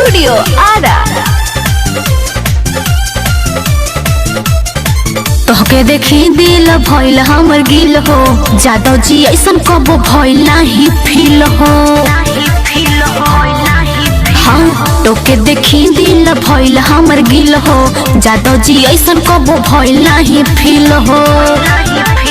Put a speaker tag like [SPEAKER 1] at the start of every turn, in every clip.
[SPEAKER 1] Studio Ara. तोहके देखी दिल भइल हमर गिल हो, जादव जी ऐसन कबो भइल नाही फील हो। हाँ तोके देखी दिल भइल हमर गिल हो, जादव जी ऐसन कबो भइल नाही फील हो।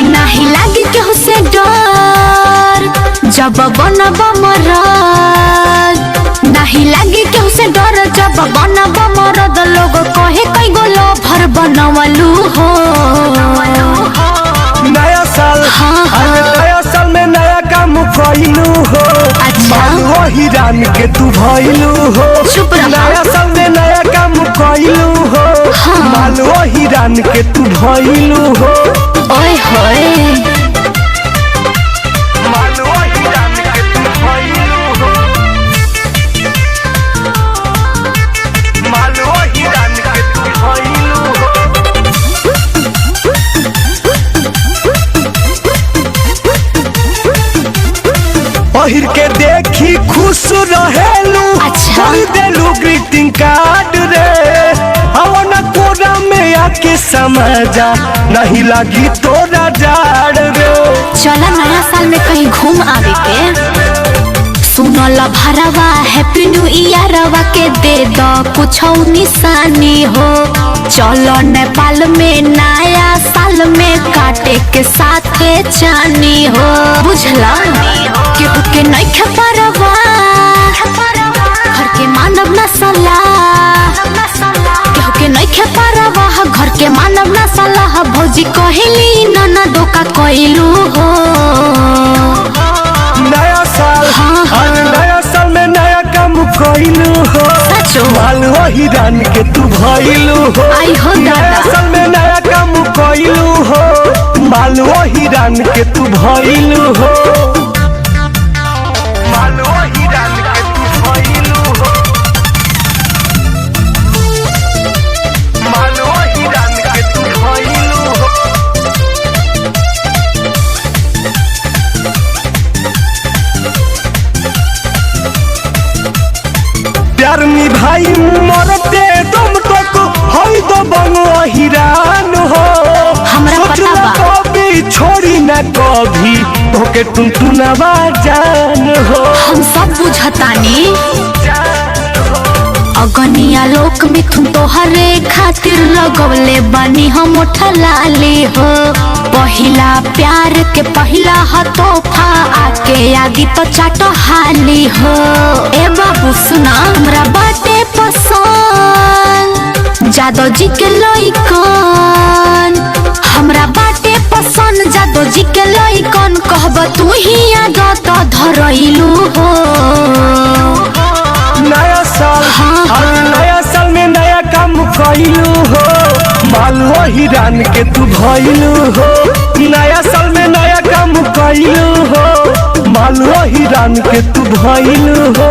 [SPEAKER 1] नाही लागे केहू से डर जब बनब मरद, नहीं लागे केहू से डर जब बनब मरद। लोग कहे कई गो लवर बनवलू हो।
[SPEAKER 2] नया साल नया साल में नया काम कइलू हो।
[SPEAKER 1] अच्छा
[SPEAKER 2] वही रान के तू भइलू हो।
[SPEAKER 1] चुप रह।
[SPEAKER 2] नया साल में नया काम कइलू हो। माल वही रान के तू भइलू हो।
[SPEAKER 1] ओए होए
[SPEAKER 2] माल वही रान के तू भइलू हो। माल वही रान के तू भइलू हो। पहिर के देखी खुश रहेलू।
[SPEAKER 1] अच्छा।
[SPEAKER 2] देलू ग्रीटिंग कार्ड रे। हवन कोरा में आके समझा नहीं लगी तोरा जाड़ रे।
[SPEAKER 1] चला नया साल में कहीं घूम आवे के। सुनल भरवा हैप्पी न्यू ईयरवा के दे दो कुछ निशानी हो। चलो नेपाल में नया साल में काटे के साथे चानी हो। बुझला केहू के नइखे परवा, घर के मानव न सलाह। केहू के नइखे परवा, घर के मानव न सलाह। भौजी कहेली ननदो का कइलू हो।
[SPEAKER 2] नया साल आज नया साल में नया काम कइलू हो।
[SPEAKER 1] सचो
[SPEAKER 2] माल वही रान के तू भइलू हो।
[SPEAKER 1] आई हो
[SPEAKER 2] नया
[SPEAKER 1] दादा।
[SPEAKER 2] साल में नया काम कइलू हो। माल वही रान के तू भइलू हो। माल वही रान के तू भइलू हो। माल वही रान के तू भइलू हो। प्यार निभाई मरते तुम तक हई तो बनो हिरान हो।
[SPEAKER 1] हमरा पता बा।
[SPEAKER 2] कभी छोड़ी न कभी तोके टुनटुनवा जान हो।
[SPEAKER 1] हम सब बुझतानी अगनिया लोक मिथुन तोहरे खातिर लगवले बानी हम उठलाली हो। पहिला प्यार के पहिला तोहफा आके आदि तो चाटो हाली हो। ए बाबू सुना हमरा बाटे पसंद जादव जी के लइकन। हमरा बाटे पसंद जादव जी के लइकन। कहब तू ही आदत धरइलू हो।
[SPEAKER 2] नया साल आज नया साल में नया काम कइलू हो। माल वही रान के तू भइलू हो। नया साल में नया काम कइलू हो। माल वही रान के तू भइलू हो।